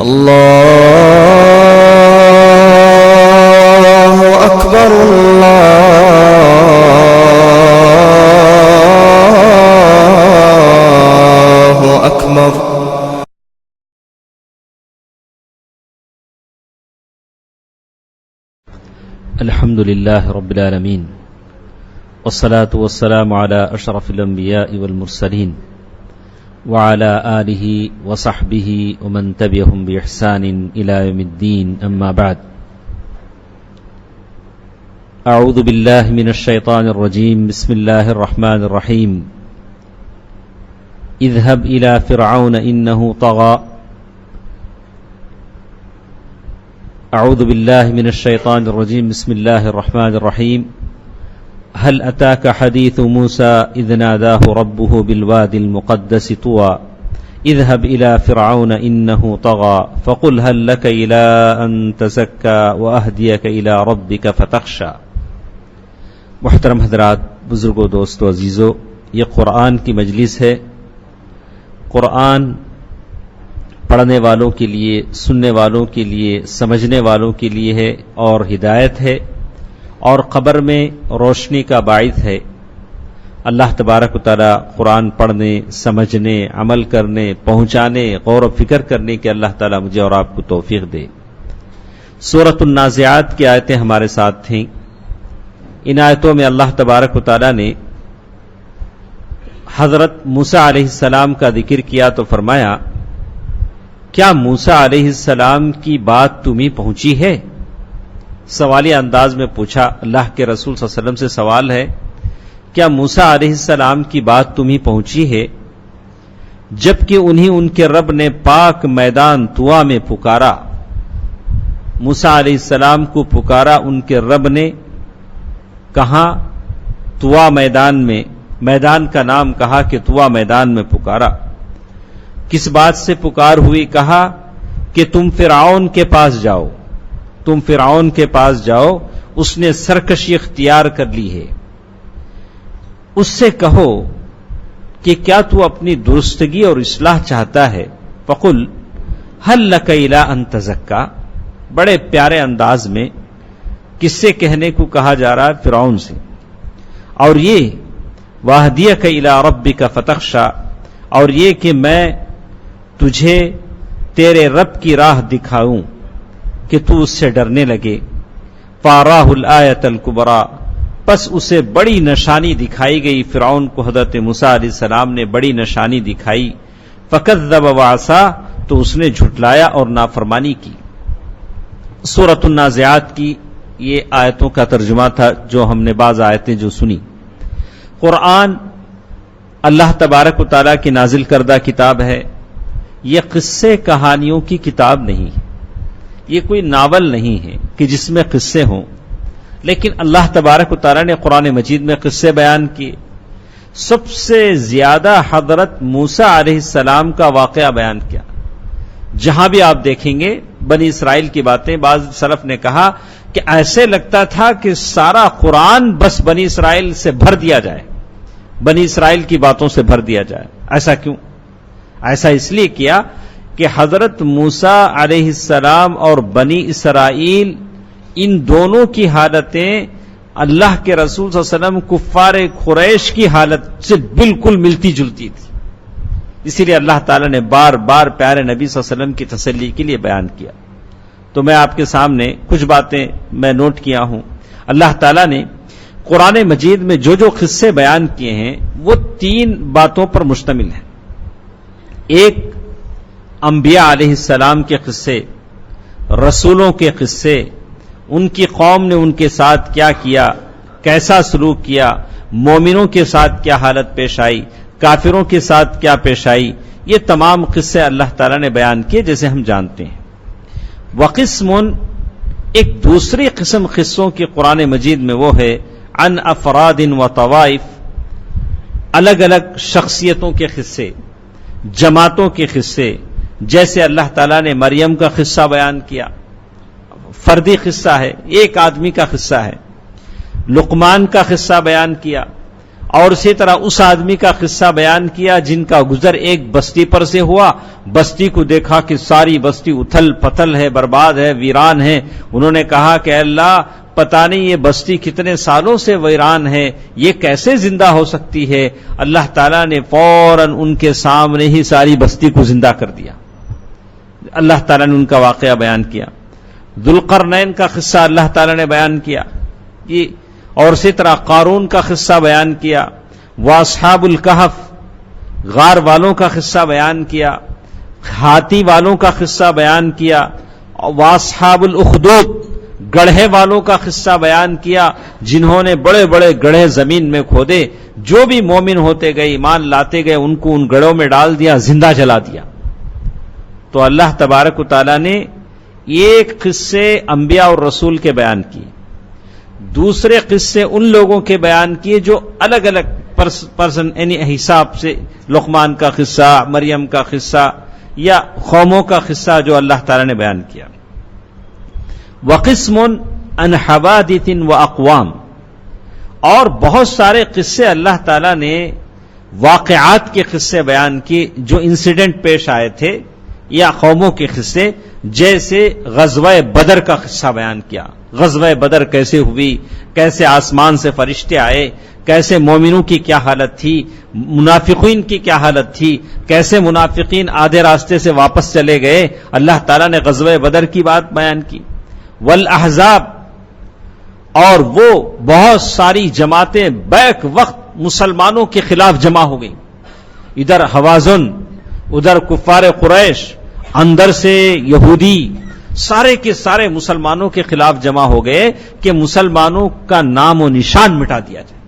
الله أكبر الله أكبر. الحمد لله رب العالمين والصلاة والسلام على أشرف الأنبياء والمرسلين وعلى آله وصحبه ومن تبعهم بإحسان إلى يوم الدين. أما بعد، أعوذ بالله من الشيطان الرجيم. بسم الله الرحمن الرحيم. اذهب إلى فرعون إنه طغى. أعوذ بالله من الشيطان الرجيم. بسم الله الرحمن الرحيم. هل أتاك حديث موسى إذ ناداه ربه بالوادي المقدس طوى اذهب إلى فرعون إنه طغى فقل هل لك إلى أن تزكى وأهديك إلى ربك فتخشى. محترم حضرات، بزرگوں، دوستو، عزیزو، یہ قرآن کی مجلس ہے. قرآن پڑھنے والوں کے لیے، سننے والوں کے لیے، سمجھنے والوں کے لیے ہے اور ہدایت ہے اور قبر میں روشنی کا باعث ہے. اللہ تبارک و تعالی قرآن پڑھنے، سمجھنے، عمل کرنے، پہنچانے، غور و فکر کرنے کے اللہ تعالی مجھے اور آپ کو توفیق دے. سورۃ النازعات کی آیتیں ہمارے ساتھ تھیں. ان آیتوں میں اللہ تبارک و تعالی نے حضرت موسیٰ علیہ السلام کا ذکر کیا تو فرمایا، کیا موسیٰ علیہ السلام کی بات تمہیں پہنچی ہے؟ سوالیہ انداز میں پوچھا. اللہ کے رسول صلی اللہ علیہ وسلم سے سوال ہے، کیا موسیٰ علیہ السلام کی بات تمہیں پہنچی ہے؟ جبکہ انہیں ان کے رب نے پاک میدان طوا میں پکارا. موسیٰ علیہ السلام کو پکارا ان کے رب نے. کہاں؟ طوا میدان میں. میدان کا نام کہا کہ طوا میدان میں پکارا. کس بات سے پکار ہوئی؟ کہا کہ تم فرعون کے پاس جاؤ، تم فرعون کے پاس جاؤ، اس نے سرکشی اختیار کر لی ہے. اس سے کہو کہ کیا تو اپنی درستگی اور اصلاح چاہتا ہے؟ فقل هل لك الى ان تزكى. بڑے پیارے انداز میں کس سے کہنے کو کہا جا رہا ہے؟ فرعون سے. اور یہ واہدیک الى ربک فتخشى، اور یہ کہ میں تجھے تیرے رب کی راہ دکھاؤں کہ تو اس سے ڈرنے لگے. فاراہ الآیۃ الکبریٰ، پس اسے بڑی نشانی دکھائی گئی. فرعون کو حضرت موسیٰ علیہ السلام نے بڑی نشانی دکھائی. فکذب وعصیٰ، تو اس نے جھٹلایا اور نافرمانی کی. سورۃ النازعات کی یہ آیتوں کا ترجمہ تھا جو ہم نے بعض آیتیں جو سنی. قرآن اللہ تبارک و تعالیٰ کی نازل کردہ کتاب ہے. یہ قصے کہانیوں کی کتاب نہیں ہے، یہ کوئی ناول نہیں ہے کہ جس میں قصے ہوں. لیکن اللہ تبارک و تعالیٰ نے قرآن مجید میں قصے بیان کیے. سب سے زیادہ حضرت موسیٰ علیہ السلام کا واقعہ بیان کیا. جہاں بھی آپ دیکھیں گے بنی اسرائیل کی باتیں. بعض سلف نے کہا کہ ایسے لگتا تھا کہ سارا قرآن بس بنی اسرائیل سے بھر دیا جائے، بنی اسرائیل کی باتوں سے بھر دیا جائے. ایسا کیوں؟ ایسا اس لیے کیا کہ حضرت موسیٰ علیہ السلام اور بنی اسرائیل ان دونوں کی حالتیں اللہ کے رسول صلی اللہ علیہ وسلم کفار قریش کی حالت سے بالکل ملتی جلتی تھی. اسی لیے اللہ تعالیٰ نے بار بار پیارے نبی صلی اللہ علیہ وسلم کی تسلی کے لیے بیان کیا. تو میں آپ کے سامنے کچھ باتیں میں نوٹ کیا ہوں. اللہ تعالیٰ نے قرآن مجید میں جو جو قصے بیان کیے ہیں وہ 3 باتوں پر مشتمل ہیں. ایک انبیاء علیہ السلام کے قصے، رسولوں کے قصے، ان کی قوم نے ان کے ساتھ کیا کیا، کیسا سلوک کیا، مومنوں کے ساتھ کیا حالت پیش آئی، کافروں کے ساتھ کیا پیش آئی. یہ تمام قصے اللہ تعالیٰ نے بیان کیے جیسے ہم جانتے ہیں. وقسم، ایک دوسری قسم قصوں کی قرآن مجید میں وہ ہے عن افراد و طوائف، الگ الگ شخصیتوں کے قصے، جماعتوں کے قصے. جیسے اللہ تعالیٰ نے مریم کا قصہ بیان کیا، فردی قصہ ہے، ایک آدمی کا قصہ ہے. لقمان کا قصہ بیان کیا اور اسی طرح اس آدمی کا قصہ بیان کیا جن کا گزر ایک بستی پر سے ہوا، بستی کو دیکھا کہ ساری بستی اتھل پتھل ہے، برباد ہے، ویران ہے. انہوں نے کہا کہ اللہ پتہ نہیں یہ بستی کتنے سالوں سے ویران ہے، یہ کیسے زندہ ہو سکتی ہے. اللہ تعالیٰ نے فوراً ان کے سامنے ہی ساری بستی کو زندہ کر دیا. اللہ تعالیٰ نے ان کا واقعہ بیان کیا. ذوالقرنین کا قصہ اللہ تعالیٰ نے بیان کیا، اور اسی طرح قارون کا قصہ بیان کیا، واصحاب الکہف غار والوں کا قصہ بیان کیا، ہاتھی والوں کا قصہ بیان کیا، واصحاب الاخدود گڑھے والوں کا قصہ بیان کیا جنہوں نے بڑے بڑے گڑھے زمین میں کھودے، جو بھی مومن ہوتے گئے ایمان لاتے گئے ان کو ان گڑھوں میں ڈال دیا، زندہ جلا دیا. تو اللہ تبارک و تعالیٰ نے ایک قصے انبیاء اور رسول کے بیان کیے، دوسرے قصے ان لوگوں کے بیان کیے جو الگ الگ پرسن یعنی حساب سے، لقمان کا قصہ، مریم کا قصہ یا قوموں کا قصہ جو اللہ تعالیٰ نے بیان کیا. وقسم عن حوادث واقوام، اور بہت سارے قصے اللہ تعالیٰ نے واقعات کے قصے بیان کیے جو انسیڈنٹ پیش آئے تھے یا قوموں کے قصے، جیسے غزوہ بدر کا قصہ بیان کیا. غزوہ بدر کیسے ہوئی، کیسے آسمان سے فرشتے آئے، کیسے مومنوں کی کیا حالت تھی، منافقین کی کیا حالت تھی، کیسے منافقین آدھے راستے سے واپس چلے گئے. اللہ تعالیٰ نے غزوہ بدر کی بات بیان کی. والاحزاب، اور وہ بہت ساری جماعتیں بیک وقت مسلمانوں کے خلاف جمع ہو گئیں، ادھر حوازن، ادھر کفار قریش، اندر سے یہودی، سارے کے سارے مسلمانوں کے خلاف جمع ہو گئے کہ مسلمانوں کا نام و نشان مٹا دیا جائے.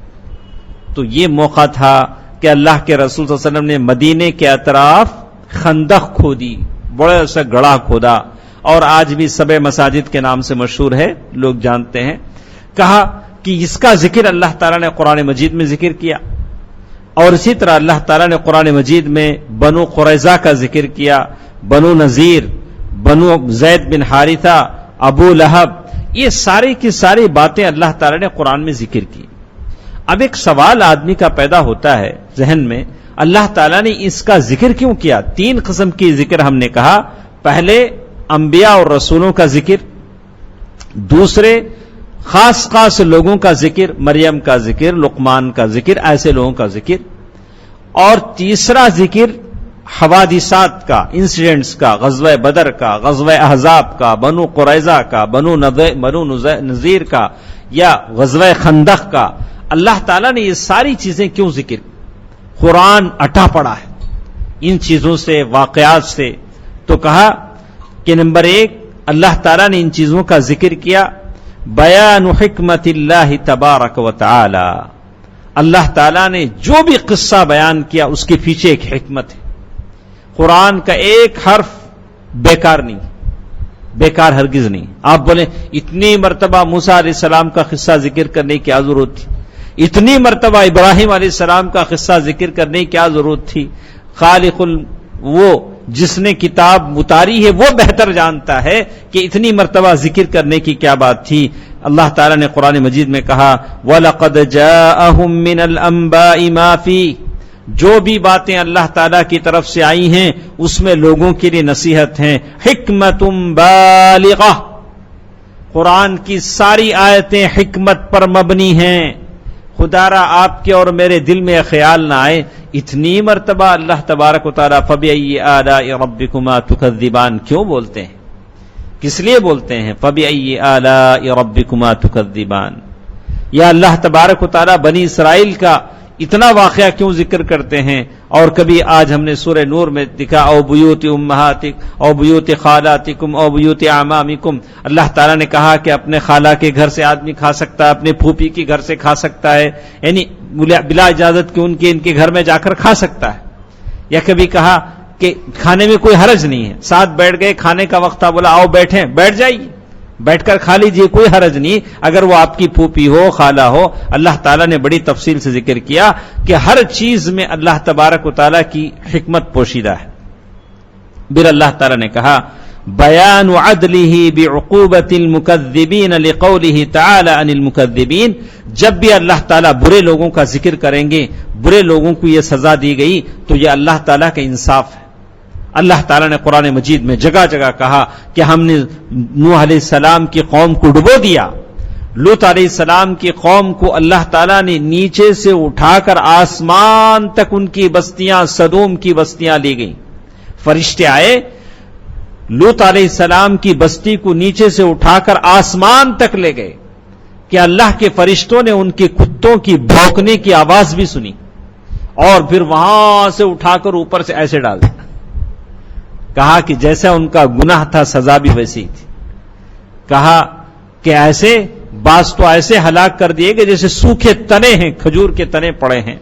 تو یہ موقع تھا کہ اللہ کے رسول صلی اللہ علیہ وسلم نے مدینے کے اطراف خندق کھودی، بڑا سا گڑھا کھودا، اور آج بھی سبع مساجد کے نام سے مشہور ہے، لوگ جانتے ہیں. کہا کہ اس کا ذکر اللہ تعالیٰ نے قرآن مجید میں ذکر کیا، اور اسی طرح اللہ تعالیٰ نے قرآن مجید میں بنو قریظہ کا ذکر کیا، بنو نذیر، بنو زید بن حارثہ، ابو لہب، یہ ساری کی ساری باتیں اللہ تعالیٰ نے قرآن میں ذکر کی. اب ایک سوال آدمی کا پیدا ہوتا ہے ذہن میں، اللہ تعالیٰ نے اس کا ذکر کیوں کیا؟ تین قسم کی ذکر ہم نے کہا. پہلے انبیاء اور رسولوں کا ذکر، دوسرے خاص خاص لوگوں کا ذکر، مریم کا ذکر، لقمان کا ذکر، ایسے لوگوں کا ذکر، اور تیسرا ذکر حوادثات کا، انسیڈنٹس کا، غزوہ بدر کا، غزوہ احزاب کا، بنو قریظہ کا، بنو نذیر کا، یا غزوہ خندق کا. اللہ تعالیٰ نے یہ ساری چیزیں کیوں ذکر؟ قرآن اٹا پڑا ہے ان چیزوں سے، واقعات سے. تو کہا کہ نمبر ایک، اللہ تعالیٰ نے ان چیزوں کا ذکر کیا، بیان حکمت اللہ تبارک و تعالی. اللہ تعالیٰ نے جو بھی قصہ بیان کیا اس کے پیچھے ایک حکمت ہے. قرآن کا ایک حرف بیکار نہیں، بیکار ہرگز نہیں. آپ بولیں اتنی مرتبہ موسیٰ علیہ السلام کا قصہ ذکر کرنے کی کیا ضرورت تھی، اتنی مرتبہ ابراہیم علیہ السلام کا قصہ ذکر کرنے کی کیا ضرورت تھی؟ خالق وہ جس نے کتاب اتاری ہے وہ بہتر جانتا ہے کہ اتنی مرتبہ ذکر کرنے کی کیا بات تھی. اللہ تعالیٰ نے قرآن مجید میں کہا وَلَقَدْ جَاءَهُم مِّنَ الْأَنبَاءِ مَا فِيهِ، جو بھی باتیں اللہ تعالیٰ کی طرف سے آئی ہیں اس میں لوگوں کے لیے نصیحت ہیں. حکمت بالغہ، قرآن کی ساری آیتیں حکمت پر مبنی ہیں. خدا را آپ کے اور میرے دل میں خیال نہ آئے اتنی مرتبہ اللہ تبارک و تعالیٰ فَبِأَيِّ آلَاءِ رَبِّكُمَا تُكَذِّبَانِ کیوں بولتے ہیں، کس لیے بولتے ہیں فَبِأَيِّ آلَاءِ رَبِّكُمَا تُكَذِّبَانِ؟ یا اللہ تبارک و تعالیٰ بنی اسرائیل کا اتنا واقعہ کیوں ذکر کرتے ہیں؟ اور کبھی آج ہم نے سورہ نور میں دکھا او بیوت امہاتک او بیوت خالاتکم او بیوت اعمامکم. اللہ تعالیٰ نے کہا کہ اپنے خالہ کے گھر سے آدمی کھا سکتا ہے، اپنے پھوپھی کے گھر سے کھا سکتا ہے، یعنی بلا اجازت کے ان کے گھر میں جا کر کھا سکتا ہے. یا کبھی کہا کہ کھانے میں کوئی حرج نہیں ہے، ساتھ بیٹھ گئے، کھانے کا وقت تھا، بولا آؤ بیٹھیں، بیٹھ جائیے، بیٹھ کر کھا لیجیے، کوئی حرج نہیں اگر وہ آپ کی پھوپھی ہو، خالہ ہو. اللہ تعالیٰ نے بڑی تفصیل سے ذکر کیا کہ ہر چیز میں اللہ تبارک و تعالیٰ کی حکمت پوشیدہ ہے. پھر اللہ تعالیٰ نے کہا بیان عدلہ بعقوبۃ المکذبین لقولہ تعالی عن المکذبین، جب بھی اللہ تعالیٰ برے لوگوں کا ذکر کریں گے، برے لوگوں کو یہ سزا دی گئی، تو یہ اللہ تعالیٰ کا انصاف ہے۔ اللہ تعالیٰ نے قرآن مجید میں جگہ جگہ کہا کہ ہم نے نوح علیہ السلام کی قوم کو ڈبو دیا، لوط علیہ السلام کی قوم کو اللہ تعالیٰ نے نیچے سے اٹھا کر آسمان تک ان کی بستیاں، سدوم کی بستیاں لی گئیں۔ فرشتے آئے، لوط علیہ السلام کی بستی کو نیچے سے اٹھا کر آسمان تک لے گئے کہ اللہ کے فرشتوں نے ان کے کتوں کی بھونکنے کی آواز بھی سنی، اور پھر وہاں سے اٹھا کر اوپر سے ایسے ڈال دیا۔ کہا کہ جیسا ان کا گناہ تھا سزا بھی ویسی ہی تھی۔ کہا کہ ایسے بعض تو ایسے ہلاک کر دیے گئے جیسے سوکھے تنے ہیں، کھجور کے تنے پڑے ہیں۔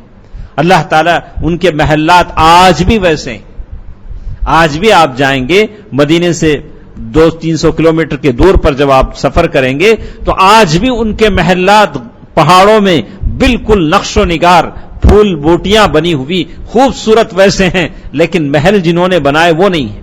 اللہ تعالیٰ ان کے محلات آج بھی ویسے ہیں۔ آج بھی آپ جائیں گے مدینے سے 200-300 کلومیٹر کے دور پر، جب آپ سفر کریں گے تو آج بھی ان کے محلات پہاڑوں میں بالکل نقش و نگار، پھول بوٹیاں بنی ہوئی خوبصورت ویسے ہیں، لیکن محل جنہوں نے بنائے وہ نہیں ہیں،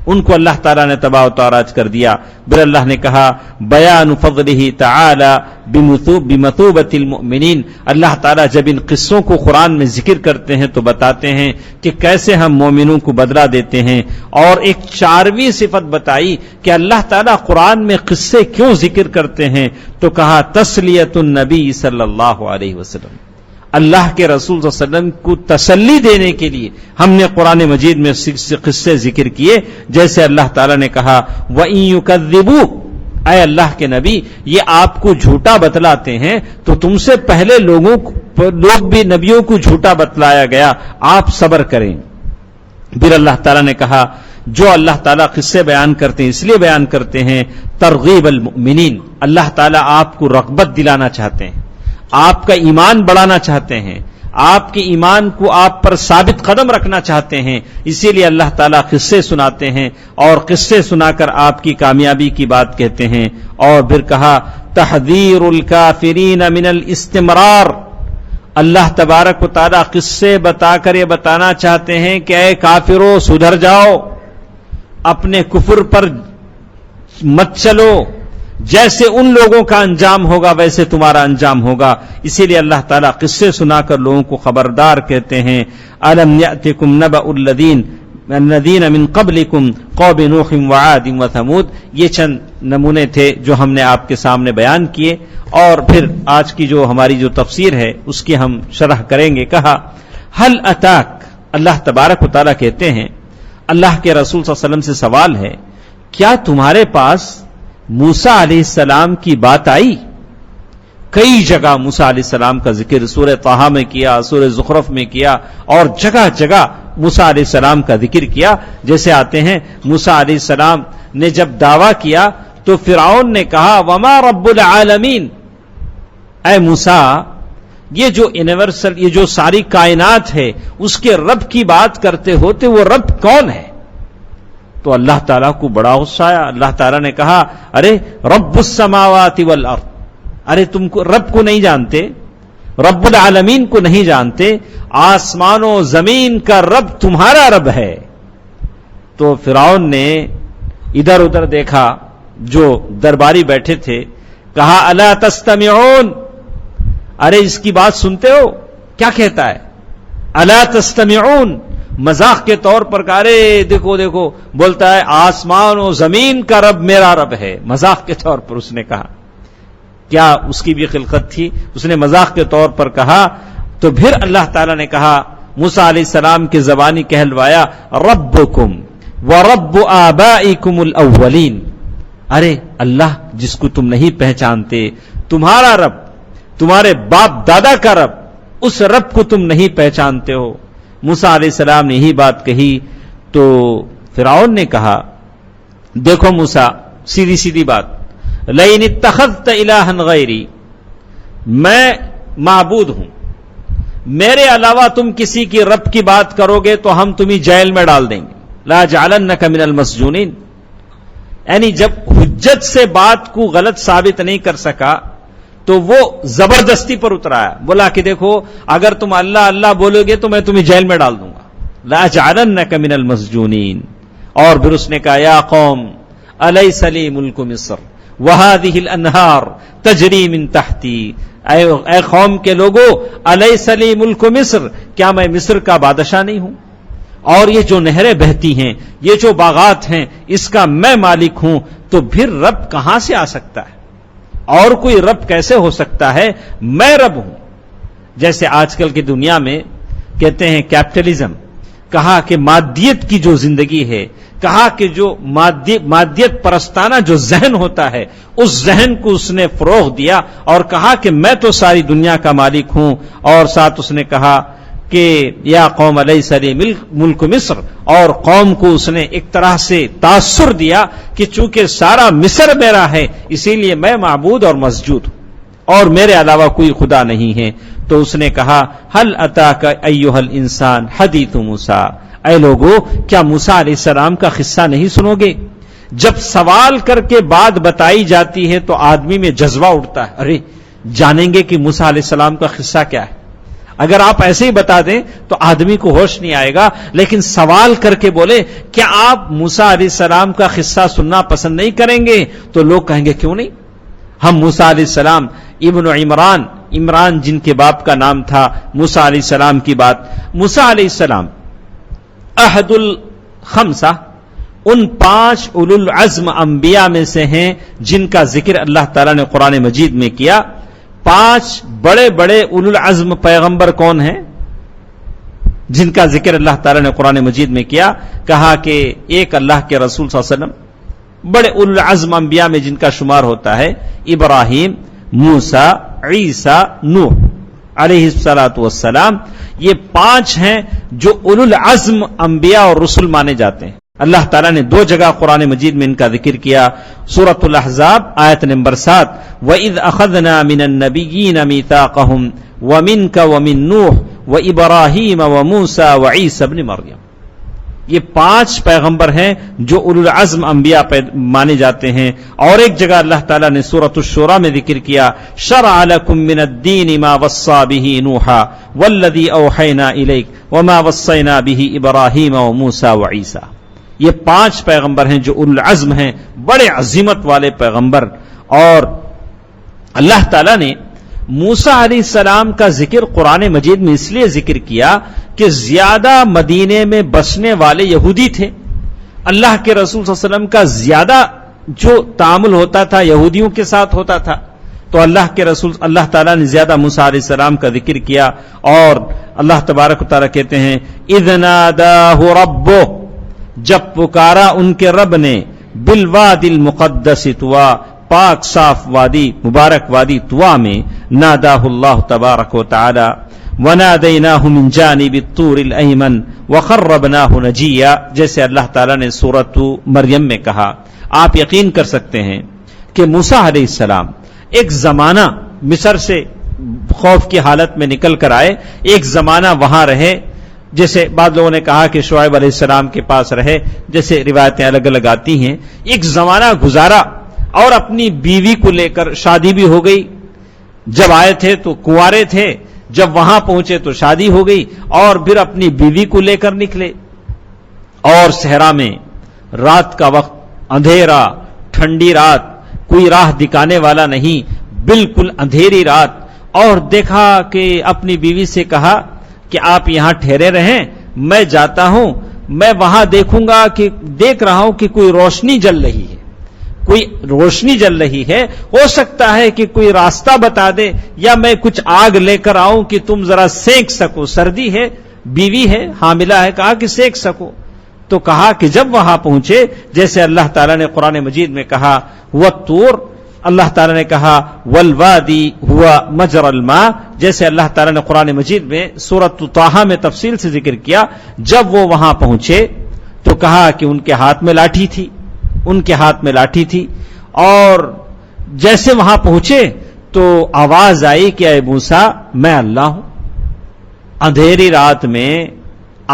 ان کو اللہ تعالیٰ نے تباہ و تاراج کر دیا۔ پھر اللہ نے کہا بیان فضلہ تعالی بمثوبۃ المؤمنین، اللہ تعالیٰ جب ان قصوں کو قرآن میں ذکر کرتے ہیں تو بتاتے ہیں کہ کیسے ہم مومنوں کو بدلہ دیتے ہیں۔ اور ایک 4ویں صفت بتائی کہ اللہ تعالیٰ قرآن میں قصے کیوں ذکر کرتے ہیں، تو کہا تسلیۃ النبی صلی اللہ علیہ وسلم، اللہ کے رسول صلی اللہ علیہ وسلم کو تسلی دینے کے لیے ہم نے قرآن مجید میں قصے ذکر کیے۔ جیسے اللہ تعالیٰ نے کہا وَإِن يُكَذِّبُوكَ، اے اللہ کے نبی یہ آپ کو جھوٹا بتلاتے ہیں تو تم سے پہلے لوگ بھی نبیوں کو جھوٹا بتلایا گیا، آپ صبر کریں۔ پھر اللہ تعالیٰ نے کہا جو اللہ تعالیٰ قصے بیان کرتے ہیں اس لیے بیان کرتے ہیں ترغیب المؤمنین، اللہ تعالیٰ آپ کو رغبت دلانا چاہتے ہیں، آپ کا ایمان بڑھانا چاہتے ہیں، آپ کے ایمان کو آپ پر ثابت قدم رکھنا چاہتے ہیں، اسی لیے اللہ تعالیٰ قصے سناتے ہیں، اور قصے سنا کر آپ کی کامیابی کی بات کہتے ہیں۔ اور پھر کہا تحذیر الکافرین من الاستمرار، اللہ تبارک و تعالیٰ قصے بتا کر یہ بتانا چاہتے ہیں کہ اے کافرو سدھر جاؤ، اپنے کفر پر مت چلو، جیسے ان لوگوں کا انجام ہوگا ویسے تمہارا انجام ہوگا۔ اسی لیے اللہ تعالیٰ قصے سنا کر لوگوں کو خبردار کہتے ہیں أَلَمْ يَأْتِكُمْ نَبَأُ الَّذِينَ مِنْ قَبْلِكُمْ قَوْمِ نُوحٍ وَعَادٍ وَثَمُودَ، یہ چند نمونے تھے جو ہم نے آپ کے سامنے بیان کیے، اور پھر آج کی جو ہماری جو تفسیر ہے اس کی ہم شرح کریں گے۔ کہا هَلْ أَتَاكَ، اللہ تبارک و تعالیٰ کہتے ہیں اللہ کے رسول صلی اللہ علیہ وسلم سے سوال ہے کیا تمہارے پاس موسیٰ علیہ السلام کی بات آئی؟ کئی جگہ موسیٰ علیہ السلام کا ذکر سورہ طٰہٰ میں کیا، سورہ زخرف میں کیا، اور جگہ جگہ موسیٰ علیہ السلام کا ذکر کیا۔ جیسے آتے ہیں موسیٰ علیہ السلام نے جب دعویٰ کیا تو فرعون نے کہا وما رب العالمین، اے موسیٰ یہ جو یونیورسل، یہ جو ساری کائنات ہے اس کے رب کی بات کرتے ہوتے وہ رب کون ہے؟ تو اللہ تعالیٰ کو بڑا غصہ آیا۔ اللہ تعالیٰ نے کہا ارے رب السماوات والارض، ارے تم کو رب کو نہیں جانتے، رب العالمین کو نہیں جانتے، آسمان و زمین کا رب تمہارا رب ہے۔ تو فرعون نے ادھر ادھر دیکھا، جو درباری بیٹھے تھے، کہا الا تستمعون، ارے اس کی بات سنتے ہو؟ کیا کہتا ہے؟ الا تستمعون، مذاق کے طور پر کہا ارے دیکھو دیکھو، بولتا ہے آسمان و زمین کا رب میرا رب ہے، مذاق کے طور پر اس نے کہا۔ کیا اس کی بھی خلقت تھی؟ اس نے مذاق کے طور پر کہا۔ تو پھر اللہ تعالیٰ نے کہا موسیٰ علیہ السلام کی زبانی کہلوایا ربکم ورب آبائکم الاولین، ارے اللہ جس کو تم نہیں پہچانتے، تمہارا رب، تمہارے باپ دادا کا رب، اس رب کو تم نہیں پہچانتے ہو۔ موسیٰ علیہ السلام نے یہی بات کہی تو فرعون نے کہا دیکھو موسیٰ، سیدھی سیدھی بات، لئن اتخذت الہا غیری، میں معبود ہوں، میرے علاوہ تم کسی کی رب کی بات کرو گے تو ہم تمہیں جیل میں ڈال دیں گے، لا جعلنک من المسجونین۔ یعنی جب حجت سے بات کو غلط ثابت نہیں کر سکا تو وہ زبردستی پر اترا ہے، بولا کہ دیکھو اگر تم اللہ اللہ بولو گے تو میں تمہیں جیل میں ڈال دوں گا، لا جعلنک من المسجونین۔ اور پھر اس نے کہا یا قوم الیس لی ملک مصر وہذہ الانہار تجری من تحتی، اے قوم کے لوگوں، الیس لی ملک مصر، کیا میں مصر کا بادشاہ نہیں ہوں؟ اور یہ جو نہریں بہتی ہیں، یہ جو باغات ہیں، اس کا میں مالک ہوں، تو پھر رب کہاں سے آ سکتا ہے؟ اور کوئی رب کیسے ہو سکتا ہے؟ میں رب ہوں۔ جیسے آج کل کی دنیا میں کہتے ہیں کیپٹلزم، کہا کہ مادیت کی جو زندگی ہے، کہا کہ جو مادیت پرستانہ جو ذہن ہوتا ہے، اس ذہن کو اس نے فروغ دیا اور کہا کہ میں تو ساری دنیا کا مالک ہوں، اور ساتھ اس نے کہا کہ یا قوم الیس لی ملک مصر، اور قوم کو اس نے ایک طرح سے تاثر دیا کہ چونکہ سارا مصر میرا ہے، اسی لیے میں معبود اور مسجود ہوں اور میرے علاوہ کوئی خدا نہیں ہے۔ تو اس نے کہا هل اتاک ایھا الانسان حدیث موسیٰ، اے لوگو کیا موسیٰ علیہ السلام کا قصہ نہیں سنو گے؟ جب سوال کر کے بات بتائی جاتی ہے تو آدمی میں جذبہ اٹھتا ہے، ارے جانیں گے کہ موسیٰ علیہ السلام کا قصہ کیا ہے۔ اگر آپ ایسے ہی بتا دیں تو آدمی کو ہوش نہیں آئے گا، لیکن سوال کر کے بولے کیا آپ موسیٰ علیہ السلام کا قصہ سننا پسند نہیں کریں گے، تو لوگ کہیں گے کیوں نہیں، ہم موسیٰ علیہ السلام ابن عمران جن کے باپ کا نام تھا موسیٰ علیہ السلام کی بات۔ موسیٰ علیہ السلام احد الخمسہ، ان 5 اولو العزم انبیاء میں سے ہیں جن کا ذکر اللہ تعالیٰ نے قرآن مجید میں کیا۔ 5 بڑے بڑے اولو العزم پیغمبر کون ہیں جن کا ذکر اللہ تعالیٰ نے قرآن مجید میں کیا؟ کہا کہ ایک اللہ کے رسول صلی اللہ علیہ وسلم، بڑے اولو العزم انبیاء میں جن کا شمار ہوتا ہے ابراہیم، موسیٰ، عیسیٰ، نوح علیہ الصلاۃ والسلام، یہ 5 ہیں جو اولو العزم انبیاء اور رسل مانے جاتے ہیں۔ اللہ تعالیٰ نے 2 جگہ قرآن مجید میں ان کا ذکر کیا، سورۃ الاحزاب آیت نمبر 7، وَإِذْ أَخَذْنَا مِنَ النَّبِيِّينَ مِيثَاقَهُمْ وَمِنْكَ وَمِن نُوحٍ وَإِبْرَاهِيمَ وَمُوسَىٰ وَعِيسَىٰ ابْنِ مَرْيَمَ۔ یہ 5 پیغمبر ہیں جو اولو العزم انبیاء مانے جاتے ہیں۔ اور ایک جگہ اللہ تعالیٰ نے سورۃ الشورى میں ذکر کیا، شرع لکم من الدین ما وصى به نوحا والذی اوحینا الیک وما وصینا به ابراہیم وموسیٰ وعیسیٰ۔ یہ 5 پیغمبر ہیں جو اولو العزم ہیں، بڑے عظمت والے پیغمبر۔ اور اللہ تعالیٰ نے موسیٰ علیہ السلام کا ذکر قرآن مجید میں اس لیے ذکر کیا کہ زیادہ مدینے میں بسنے والے یہودی تھے، اللہ کے رسول صلی اللہ علیہ وسلم کا زیادہ جو تعامل ہوتا تھا یہودیوں کے ساتھ ہوتا تھا، تو اللہ تعالیٰ نے زیادہ موسیٰ علیہ السلام کا ذکر کیا۔ اور اللہ تبارک و تعالیٰ کہتے ہیں اذ ناداہ ربہ، جب پکارا ان کے رب نے، بالوادی المقدس طویٰ، پاک صاف وادی مبارک وادی طویٰ میں، ناداہ اللہ تبارک و تعالی، ونادیناہ من جانب الطور الایمن وقربناہ نجیا، جیسے اللہ تعالیٰ نے سورۃ مریم میں کہا۔ آپ یقین کر سکتے ہیں کہ موسیٰ علیہ السلام ایک زمانہ مصر سے خوف کی حالت میں نکل کر آئے، ایک زمانہ وہاں رہے، جیسے بعض لوگوں نے کہا کہ شعیب علیہ السلام کے پاس رہے، جیسے روایتیں الگ الگ آتی ہیں۔ ایک زمانہ گزارا اور اپنی بیوی کو لے کر شادی بھی ہو گئی، جب آئے تھے تو کنوارے تھے، جب وہاں پہنچے تو شادی ہو گئی، اور پھر اپنی بیوی کو لے کر نکلے، اور صحرا میں رات کا وقت، اندھیرا، ٹھنڈی رات، کوئی راہ دکھانے والا نہیں، بالکل اندھیری رات، اور دیکھا کہ اپنی بیوی سے کہا کہ آپ یہاں ٹھہرے رہیں، میں جاتا ہوں، میں وہاں دیکھ رہا ہوں کہ کوئی روشنی جل رہی ہے، کوئی روشنی جل رہی ہے، ہو سکتا ہے کہ کوئی راستہ بتا دے، یا میں کچھ آگ لے کر آؤں کہ تم ذرا سینک سکو، سردی ہے، بیوی ہے، حاملہ ہے، کہا کہ سینک سکو۔ تو کہا کہ جب وہاں پہنچے، جیسے اللہ تعالیٰ نے قرآن مجید میں کہا والطور، اللہ تعالیٰ نے کہا والوادی ہوا مجر الماء، جیسے اللہ تعالیٰ نے قرآن مجید میں سورۃ طٰہٰ میں تفصیل سے ذکر کیا۔ جب وہ وہاں پہنچے تو کہا کہ ان کے ہاتھ میں لاٹھی تھی، اور جیسے وہاں پہنچے تو آواز آئی کہ اے موسیٰ میں اللہ ہوں۔ اندھیری رات میں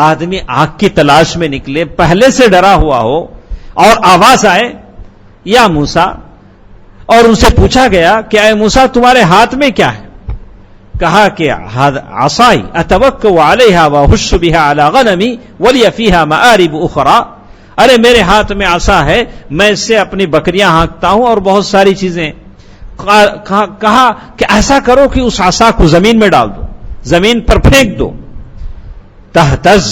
آدمی آگ کی تلاش میں نکلے، پہلے سے ڈرا ہوا ہو، اور آواز آئے یا موسیٰ، اور ان سے پوچھا گیا کہ اے موسیٰ تمہارے ہاتھ میں کیا ہے؟ کہا کہ عصائی اتوکل علیہا واہش بہا علی غنمی ولی فیہا مآرب اخری، ارے میرے ہاتھ میں عصا ہے، میں اس سے اپنی بکریاں ہانکتا ہوں اور بہت ساری چیزیں. کہا کہ ایسا کرو کہ اس عصا کو زمین میں ڈال دو، زمین پر پھینک دو. تہتز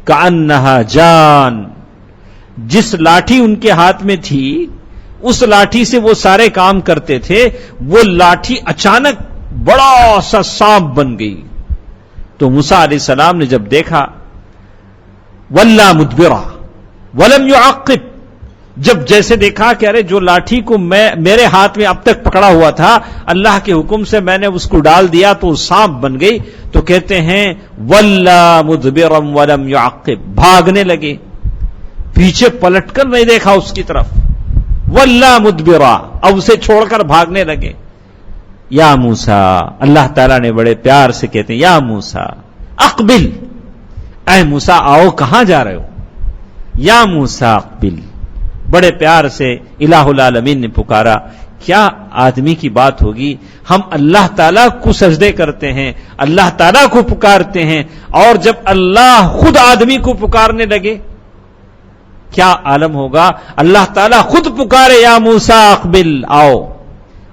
کأنہا جان، جس لاٹھی ان کے ہاتھ میں تھی اس لاٹھی سے وہ سارے کام کرتے تھے، وہ لاٹھی اچانک بڑا سا سانپ بن گئی. تو موسیٰ علیہ السلام نے جب دیکھا، وَلَّا مُدْبِرًا وَلَمْ يُعَقِّبْ، جب جیسے دیکھا کہ ارے جو لاٹھی کو میرے ہاتھ میں اب تک پکڑا ہوا تھا، اللہ کے حکم سے میں نے اس کو ڈال دیا تو سانپ بن گئی. تو کہتے ہیں وَلَّا مُدْبِرًا وَلَمْ يُعَقِّبْ، بھاگنے لگے، پیچھے پلٹ کر نہیں دیکھا اس کی طرف. وَلَّا مُدْبِرًا، اب اسے چھوڑ کر بھاگنے لگے. یا موسیٰ، اللہ تعالیٰ نے بڑے پیار سے کہتے ہیں یا موسیٰ اقبل، اے موسیٰ آؤ، کہاں جا رہے ہو؟ یا موسیٰ اقبل، بڑے پیار سے الہ العالمین نے پکارا. کیا آدمی کی بات ہوگی، ہم اللہ تعالیٰ کو سجدے کرتے ہیں، اللہ تعالیٰ کو پکارتے ہیں، اور جب اللہ خود آدمی کو پکارنے لگے کیا عالم ہوگا. اللہ تعالیٰ خود پکارے یا موسیٰ اقبل، آؤ.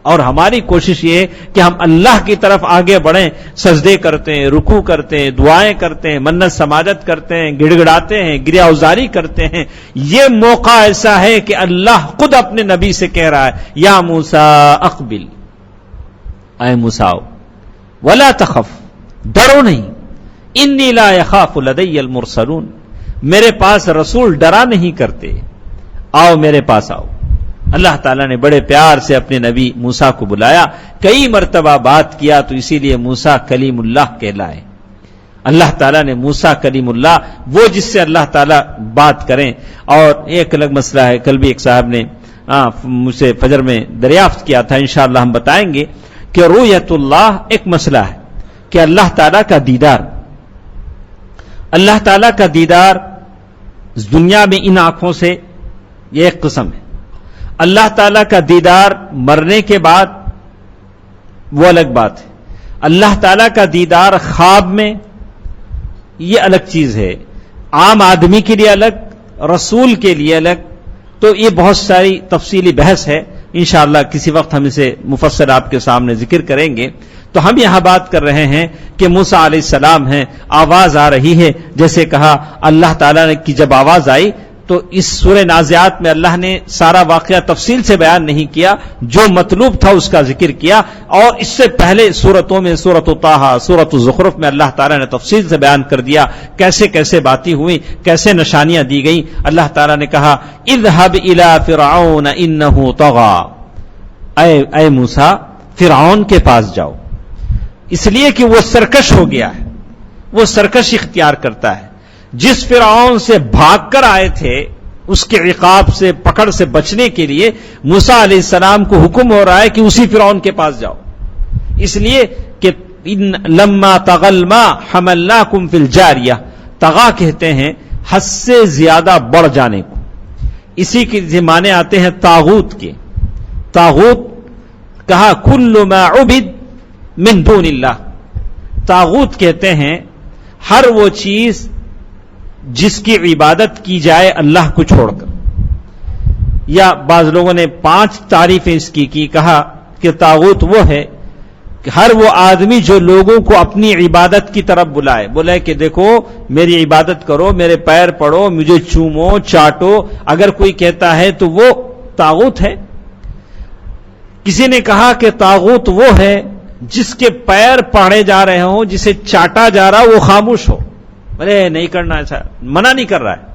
اور ہماری کوشش یہ ہے کہ ہم اللہ کی طرف آگے بڑھیں، سجدے کرتے ہیں، رکوع کرتے ہیں، دعائیں کرتے ہیں، منت سماجت کرتے ہیں، گڑ گڑاتے ہیں، گریہ ازاری کرتے ہیں. یہ موقع ایسا ہے کہ اللہ خود اپنے نبی سے کہہ رہا ہے یا موسیٰ اقبل، اے موسیٰ ولا تخف، ڈرو نہیں، انی لا یخاف لدی المرسلون، میرے پاس رسول ڈرا نہیں کرتے، آؤ میرے پاس آؤ. اللہ تعالیٰ نے بڑے پیار سے اپنے نبی موسیٰ کو بلایا، کئی مرتبہ بات کیا، تو اسی لیے موسیٰ کلیم اللہ کہلائے. اللہ تعالیٰ نے موسیٰ کلیم اللہ، وہ جس سے اللہ تعالیٰ بات کریں. اور ایک الگ مسئلہ ہے، کل بھی ایک صاحب نے مجھ سے فجر میں دریافت کیا تھا، انشاءاللہ ہم بتائیں گے کہ رؤیت اللہ ایک مسئلہ ہے کہ اللہ تعالیٰ کا دیدار، اللہ تعالیٰ کا دیدار دنیا میں ان آنکھوں سے یہ ایک قسم ہے. اللہ تعالیٰ کا دیدار مرنے کے بعد وہ الگ بات ہے. اللہ تعالیٰ کا دیدار خواب میں یہ الگ چیز ہے، عام آدمی کے لیے الگ، رسول کے لیے الگ. تو یہ بہت ساری تفصیلی بحث ہے، انشاءاللہ کسی وقت ہم اسے مفصل آپ کے سامنے ذکر کریں گے. تو ہم یہاں بات کر رہے ہیں کہ موسیٰ علیہ السلام ہیں، آواز آ رہی ہے، جیسے کہا اللہ تعالیٰ نے کی جب آواز آئی تو اس سورہ نازعات میں اللہ نے سارا واقعہ تفصیل سے بیان نہیں کیا، جو مطلوب تھا اس کا ذکر کیا. اور اس سے پہلے سورتوں میں، سورۃ طٰہٰ، سورۃ الزخرف میں اللہ تعالیٰ نے تفصیل سے بیان کر دیا کیسے کیسے باتیں ہوئیں، کیسے نشانیاں دی گئیں. اللہ تعالیٰ نے کہا اذهب الى فرعون انه طغى، اے موسیٰ فرعون کے پاس جاؤ، اس لیے کہ وہ سرکش ہو گیا ہے، وہ سرکش اختیار کرتا ہے. جس فرعون سے بھاگ کر آئے تھے اس کے عقاب سے، پکڑ سے بچنے کے لیے موسیٰ علیہ السلام کو حکم ہو رہا ہے کہ اسی فرعون کے پاس جاؤ، اس لیے کہ لما طغى الماء حملناكم في الجاریہ، طغا کہتے ہیں حد سے زیادہ بڑھ جانے کو. اسی کے معنی آتے ہیں طاغوت کے. طاغوت کہا کل ما عبد من دون اللہ، طاغوت کہتے ہیں ہر وہ چیز جس کی عبادت کی جائے اللہ کو چھوڑ کر. یا بعض لوگوں نے 5 تعریفیں اس کی کہا کہ طاغوت وہ ہے کہ ہر وہ آدمی جو لوگوں کو اپنی عبادت کی طرف بلائے کہ دیکھو میری عبادت کرو، میرے پیر پڑو، مجھے چومو چاٹو، اگر کوئی کہتا ہے تو وہ طاغوت ہے. کسی نے کہا کہ طاغوت وہ ہے جس کے پیر پاڑے جا رہے ہوں، جسے چاٹا جا رہا وہ خاموش ہو، ارے نہیں کرنا، ایسا منع نہیں کر رہا ہے.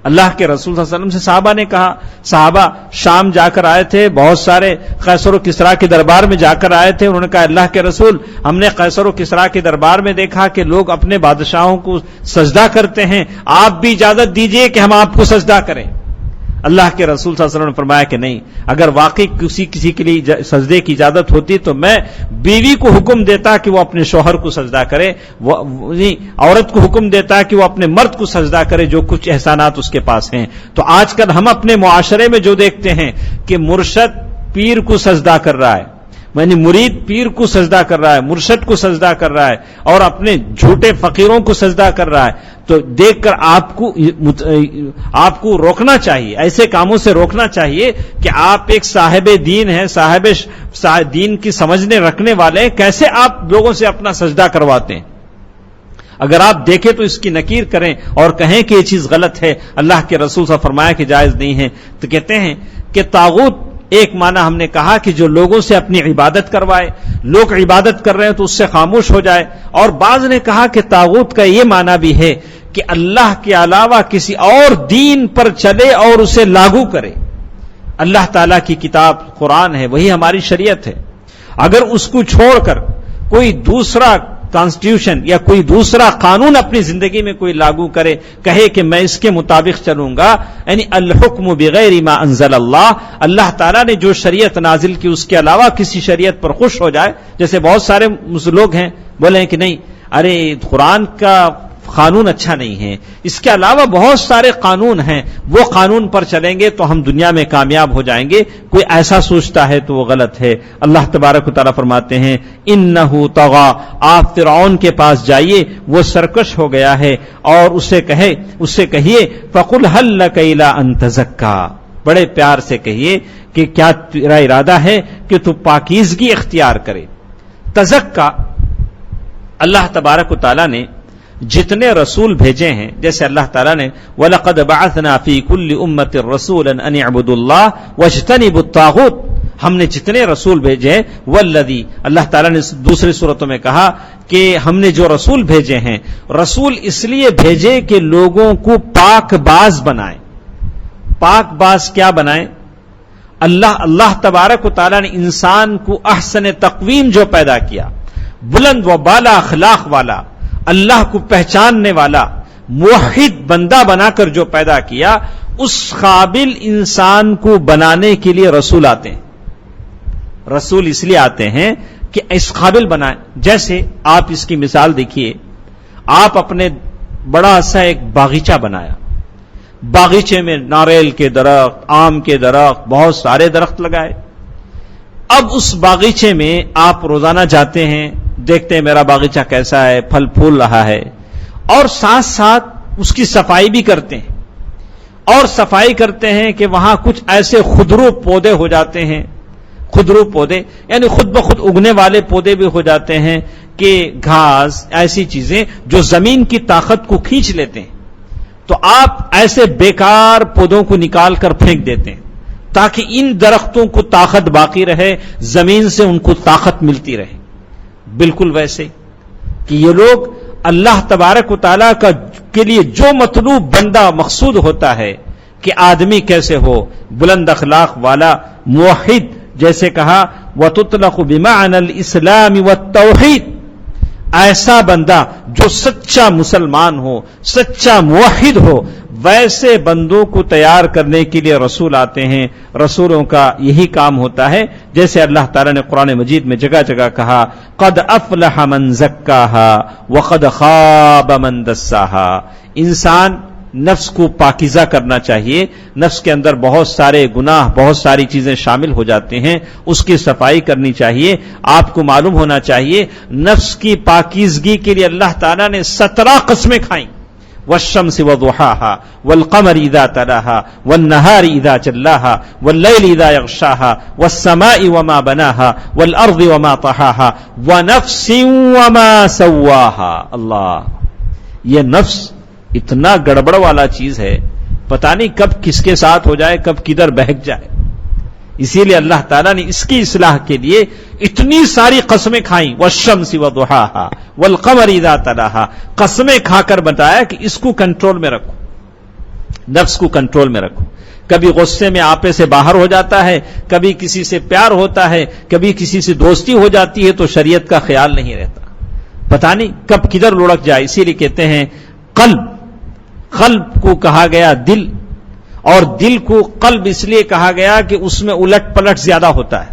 اللہ کے رسول صلی اللہ علیہ وسلم سے صحابہ نے کہا، صحابہ شام جا کر آئے تھے، بہت سارے قیصر و کسریٰ کے دربار میں جا کر آئے تھے. انہوں نے کہا اللہ کے رسول ہم نے قیصر و کسریٰ کے دربار میں دیکھا کہ لوگ اپنے بادشاہوں کو سجدہ کرتے ہیں، آپ بھی اجازت دیجئے کہ ہم آپ کو سجدہ کریں. اللہ کے رسول صلی اللہ علیہ وسلم نے فرمایا کہ نہیں، اگر واقعی کسی کے لیے سجدے کی اجازت ہوتی تو میں بیوی کو حکم دیتا کہ وہ اپنے شوہر کو سجدہ کرے، عورت کو حکم دیتا کہ وہ اپنے مرد کو سجدہ کرے جو کچھ احسانات اس کے پاس ہیں. تو آج کل ہم اپنے معاشرے میں جو دیکھتے ہیں کہ مرشد پیر کو سجدہ کر رہا ہے، یعنی مرید پیر کو سجدہ کر رہا ہے، مرشد کو سجدہ کر رہا ہے، اور اپنے جھوٹے فقیروں کو سجدہ کر رہا ہے. تو دیکھ کر آپ کو روکنا چاہیے، ایسے کاموں سے روکنا چاہیے کہ آپ ایک صاحب دین ہیں، صاحب دین کی سمجھنے رکھنے والے ہیں، کیسے آپ لوگوں سے اپنا سجدہ کرواتے ہیں؟ اگر آپ دیکھیں تو اس کی نکیر کریں اور کہیں کہ یہ چیز غلط ہے، اللہ کے رسول صلی اللہ علیہ وسلم فرمایا کہ جائز نہیں ہے، تو کہتے ہیں کہ طاغوت ایک معنی ہم نے کہا کہ جو لوگوں سے اپنی عبادت کروائے، لوگ عبادت کر رہے ہیں تو اس سے خاموش ہو جائے، اور بعض نے کہا کہ طاغوت کا یہ معنی بھی ہے کہ اللہ کے علاوہ کسی اور دین پر چلے اور اسے لاگو کرے۔ اللہ تعالیٰ کی کتاب قرآن ہے، وہی ہماری شریعت ہے، اگر اس کو چھوڑ کر کوئی دوسرا کانسٹیٹیوشن یا کوئی دوسرا قانون اپنی زندگی میں کوئی لاگو کرے، کہے کہ میں اس کے مطابق چلوں گا، یعنی الحکم بغیر ما انزل اللہ، اللہ تعالیٰ نے جو شریعت نازل کی اس کے علاوہ کسی شریعت پر خوش ہو جائے، جیسے بہت سارے لوگ ہیں بولے کہ نہیں ارے قرآن کا قانون اچھا نہیں ہے، اس کے علاوہ بہت سارے قانون ہیں، وہ قانون پر چلیں گے تو ہم دنیا میں کامیاب ہو جائیں گے، کوئی ایسا سوچتا ہے تو وہ غلط ہے۔ اللہ تبارک و تعالیٰ فرماتے ہیں انہ طغی، آپ فرعون کے پاس جائیے، وہ سرکش ہو گیا ہے، اور اس سے کہیے فقل هل لک الی ان تزکی، بڑے پیار سے کہیے کہ کیا تیرا ارادہ ہے کہ تو پاکیزگی اختیار کرے۔ تزکا، اللہ تبارک و تعالیٰ نے جتنے رسول بھیجے ہیں، جیسے اللہ تعالیٰ نے وَلَقَدْ بَعَثْنَا فِي كُلِّ أُمَّةٍ رَسُولًا أَنِ اعْبُدُوا اللَّهَ وَاجْتَنِبُوا الطَّاغُوتَ، ہم نے جتنے رسول بھیجے ہیں، والذی، اللہ تعالیٰ نے دوسری صورتوں میں کہا کہ ہم نے جو رسول بھیجے ہیں، رسول اس لیے بھیجے کہ لوگوں کو پاک باز بنائیں۔ پاک باز کیا بنائیں؟ اللہ تبارک و تعالیٰ نے انسان کو احسن تقویم جو پیدا کیا، بلند و بالا اخلاق والا، اللہ کو پہچاننے والا، موحد بندہ بنا کر جو پیدا کیا، اس قابل انسان کو بنانے کے لیے رسول آتے ہیں۔ رسول اس لیے آتے ہیں کہ اس قابل بنائیں۔ جیسے آپ اس کی مثال دیکھیے، آپ اپنے بڑا سا ایک باغیچہ بنایا، باغیچے میں ناریل کے درخت، آم کے درخت، بہت سارے درخت لگائے۔ اب اس باغیچے میں آپ روزانہ جاتے ہیں، دیکھتے ہیں میرا باغیچہ کیسا ہے، پھل پھول رہا ہے، اور ساتھ ساتھ اس کی صفائی بھی کرتے ہیں، اور صفائی کرتے ہیں کہ وہاں کچھ ایسے خودرو پودے ہو جاتے ہیں، خودرو پودے یعنی خود بخود اگنے والے پودے بھی ہو جاتے ہیں کہ گھاس، ایسی چیزیں جو زمین کی طاقت کو کھینچ لیتے ہیں، تو آپ ایسے بیکار پودوں کو نکال کر پھینک دیتے ہیں تاکہ ان درختوں کو طاقت باقی رہے، زمین سے ان کو طاقت ملتی رہے۔ بالکل ویسے کہ یہ لوگ اللہ تبارک و تعالیٰ کے لیے جو مطلوب بندہ مقصود ہوتا ہے کہ آدمی کیسے ہو، بلند اخلاق والا، موحد، جیسے کہا وَتُطْلَقُ بِمَعْنَى الْإِسْلَامِ وَالتَّوْحِيدِ، ایسا بندہ جو سچا مسلمان ہو، سچا موحد ہو، ویسے بندوں کو تیار کرنے کے لیے رسول آتے ہیں۔ رسولوں کا یہی کام ہوتا ہے، جیسے اللہ تعالیٰ نے قرآن مجید میں جگہ جگہ کہا قد افلح من زکاہا وقد خاب من دساہا، انسان نفس کو پاکیزہ کرنا چاہیے، نفس کے اندر بہت سارے گناہ، بہت ساری چیزیں شامل ہو جاتے ہیں، اس کی صفائی کرنی چاہیے۔ آپ کو معلوم ہونا چاہیے نفس کی پاکیزگی کے لیے اللہ تعالیٰ نے 17 قسمیں کھائیں، والشمس وضحاها والقمر اذا تلاها والنهار اذا جلاها والليل اذا يغشاها والسماء وما بناها والارض وما طحاها ونفس وما سواها۔ اللہ، یہ نفس اتنا گڑبڑ والا چیز ہے، پتہ نہیں کب کس کے ساتھ ہو جائے، کب کدھر بہک جائے، اسی لیے اللہ تعالیٰ نے اس کی اصلاح کے لیے اتنی ساری قسمیں کھائیں، والشمس وضحاها والقمر اذا تلاها، قسمیں کھا کر بتایا کہ اس کو کنٹرول میں رکھو، نفس کو کنٹرول میں رکھو۔ کبھی غصے میں آپے سے باہر ہو جاتا ہے، کبھی کسی سے پیار ہوتا ہے، کبھی کسی سے دوستی ہو جاتی ہے تو شریعت کا خیال نہیں رہتا، پتہ نہیں کب کدھر لڑک جائے۔ اسی لیے کہتے ہیں قلب کو کہا گیا دل، اور دل کو قلب اس لیے کہا گیا کہ اس میں الٹ پلٹ زیادہ ہوتا ہے،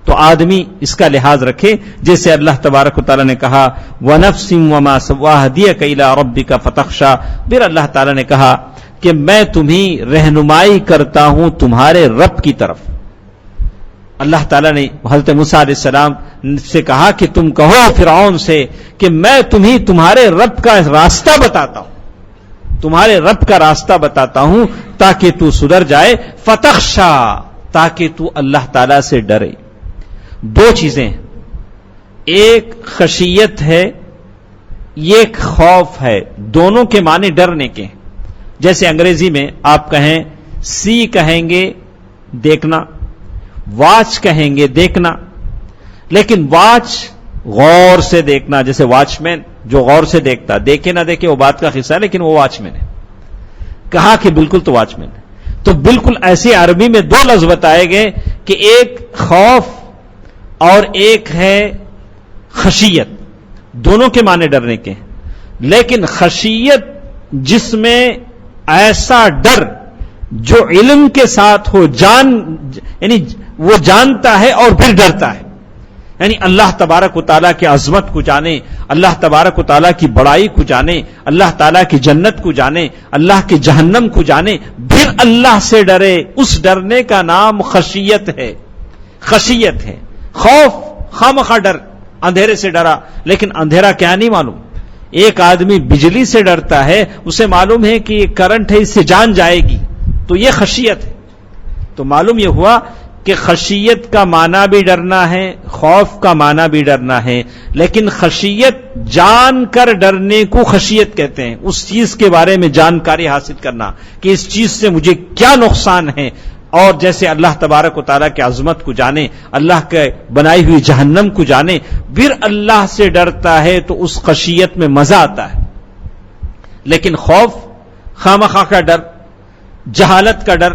تو آدمی اس کا لحاظ رکھے، جیسے اللہ تبارک و تعالیٰ نے کہا وَنَفْسٍ وَمَا سَوَّاهَا اهْدِيَكَ إِلَىٰ رَبِّكَ فَتَخْشَىٰ، پھر اللہ تعالیٰ نے کہا کہ میں تمہیں رہنمائی کرتا ہوں تمہارے رب کی طرف۔ اللہ تعالیٰ نے حضرت موسیٰ علیہ السلام سے کہا کہ تم کہو فرعون سے کہ میں تمہیں تمہارے رب کا راستہ بتاتا ہوں، تمہارے رب کا راستہ بتاتا ہوں تاکہ تو سدھر جائے، فتخشا، تاکہ تو اللہ تعالی سے ڈرے۔ دو چیزیں ہیں، ایک خشیت ہے، ایک خوف ہے، دونوں کے معنی ڈرنے کے ہیں۔ جیسے انگریزی میں آپ کہیں سی کہیں گے دیکھنا، واچ کہیں گے دیکھنا، لیکن واچ غور سے دیکھنا، جیسے واچ مین جو غور سے دیکھتا، دیکھے نہ دیکھے وہ بات کا حصہ ہے، لیکن وہ واچ مین ہے۔ کہا کہ بالکل تو واچ مین ہے، تو بالکل ایسے عربی میں دو لفظ بتائے گئے کہ ایک خوف اور ایک ہے خشیت، دونوں کے معنی ڈرنے کے ہیں۔ لیکن خشیت جس میں ایسا ڈر جو علم کے ساتھ ہو، یعنی وہ جانتا ہے اور پھر ڈرتا ہے، یعنی اللہ تبارک و تعالیٰ کی عظمت کو جانے، اللہ تبارک و تعالیٰ کی بڑائی کو جانے، اللہ تعالیٰ کی جنت کو جانے، اللہ کی جہنم کو جانے، پھر اللہ سے ڈرے، اس ڈرنے کا نام خشیت ہے۔ خشیت ہے خوف، خامخواہ ڈر، اندھیرے سے ڈرا، لیکن اندھیرا کیا نہیں معلوم۔ ایک آدمی بجلی سے ڈرتا ہے، اسے معلوم ہے کہ یہ کرنٹ ہے، اس سے جان جائے گی، تو یہ خشیت ہے۔ تو معلوم یہ ہوا کہ خشیت کا معنی بھی ڈرنا ہے، خوف کا معنی بھی ڈرنا ہے، لیکن خشیت جان کر ڈرنے کو خشیت کہتے ہیں، اس چیز کے بارے میں جانکاری حاصل کرنا کہ اس چیز سے مجھے کیا نقصان ہے، اور جیسے اللہ تبارک و تعالیٰ کی عظمت کو جانے، اللہ کے بنائی ہوئی جہنم کو جانے، پھر اللہ سے ڈرتا ہے تو اس خشیت میں مزہ آتا ہے۔ لیکن خوف، خامخواہ کا ڈر، جہالت کا ڈر،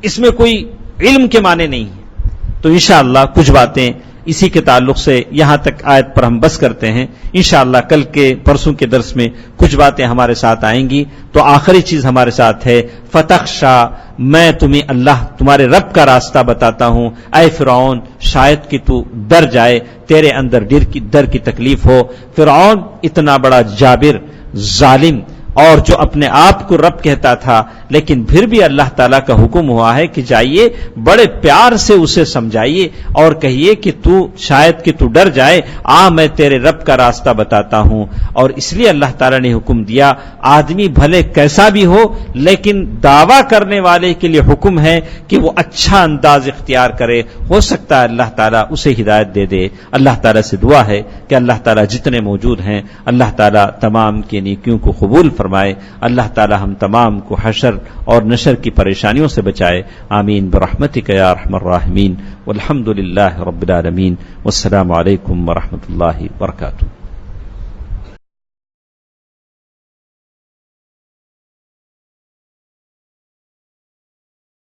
اس میں کوئی علم کے معنی نہیں ہے۔ تو انشاءاللہ کچھ باتیں اسی کے تعلق سے یہاں تک آیت پر ہم بس کرتے ہیں، انشاءاللہ کل کے پرسوں کے درس میں کچھ باتیں ہمارے ساتھ آئیں گی۔ تو آخری چیز ہمارے ساتھ ہے فتخشا، میں تمہیں اللہ تمہارے رب کا راستہ بتاتا ہوں، اے فرعون شاید کہ تو ڈر جائے، تیرے اندر ڈر کی تکلیف ہو۔ فرعون اتنا بڑا جابر، ظالم، اور جو اپنے آپ کو رب کہتا تھا، لیکن پھر بھی اللہ تعالیٰ کا حکم ہوا ہے کہ جائیے بڑے پیار سے اسے سمجھائیے اور کہیے کہ تو شاید کہ تو ڈر جائے، میں تیرے رب کا راستہ بتاتا ہوں۔ اور اس لیے اللہ تعالیٰ نے حکم دیا، آدمی بھلے کیسا بھی ہو لیکن دعویٰ کرنے والے کے لیے حکم ہے کہ وہ اچھا انداز اختیار کرے، ہو سکتا ہے اللہ تعالیٰ اسے ہدایت دے دے۔ اللہ تعالیٰ سے دعا ہے کہ اللہ تعالیٰ جتنے موجود ہیں اللہ تعالیٰ تمام کی نیکیوں کو قبول فرمائے، اللہ تعالیٰ ہم تمام کو حشر اور نشر کی پریشانیوں سے بچائے، آمین برحمتک یا ارحم الراحمین، والحمد للہ رب العالمین، والسلام علیکم ورحمۃ اللہ وبرکاتہ۔